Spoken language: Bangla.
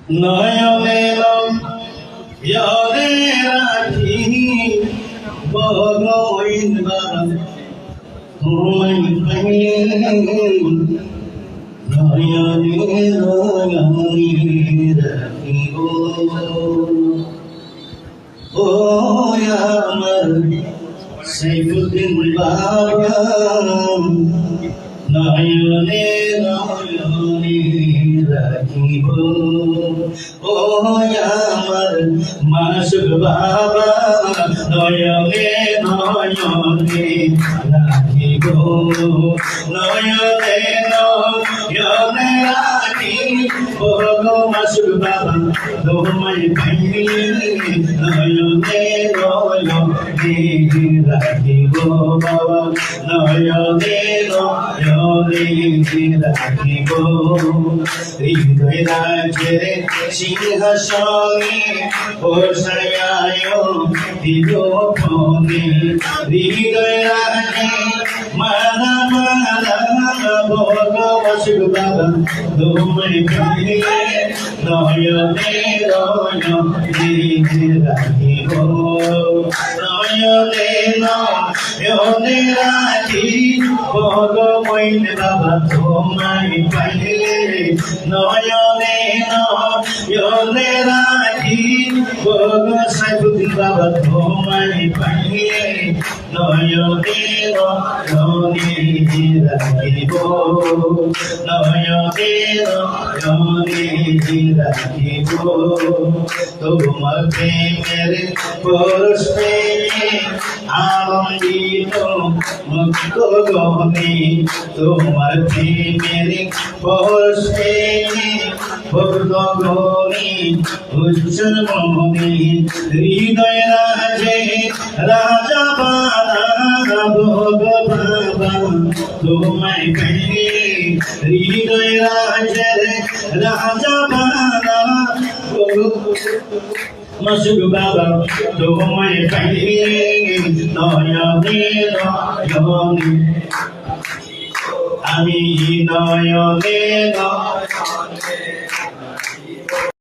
নয়নে নয়নে রাখি বগইবা তোমায় পাইলে নয়নে নয়নে রাখিব ও আমার সাইফুদ্দিন বাবা নয়নে নয়নে রাখিব ও আমার মাসুক বাবা নয়নে নয়নে রাখিব নয়নে নয়নে রাখিব গো মাসুক বাবা তোমায় পাইলে নয়নে নয়নে রাখিব বাবা নয়নে নয়নে রাখিব হৃদয় রাজের সিংহাসনে বসায় দিল ফনে হৃদয় রাজে মানা মানা ভগবাসুক বাবা তোমায় পাইলে নয়নে নয়নে রাখিব নয়নে নয়নে রাখিব ভগবান বাবা তোমায় পাইলে নয়নে নয়নে রাখিব সাইফুদ্দিন বাবা তোমায় পাইলে নয়নে নয়নে রাখিব নয়নে নয়নে রাখিব তোমার প্রেমের পরশে আনন্দিত মুক্ত গনে তোমার প্রেমের পরশে ভক্ত গনে উজ্জ্বল মনে হৃদয় রাজে রাজা বাবা ভোগ বাবা তোমায় পাইলে হৃদয় রাজের রাজা বাবা মাসুক বাবা তোমায় পাইলে নয়নে নয়নে আমি নয়নে নয়নে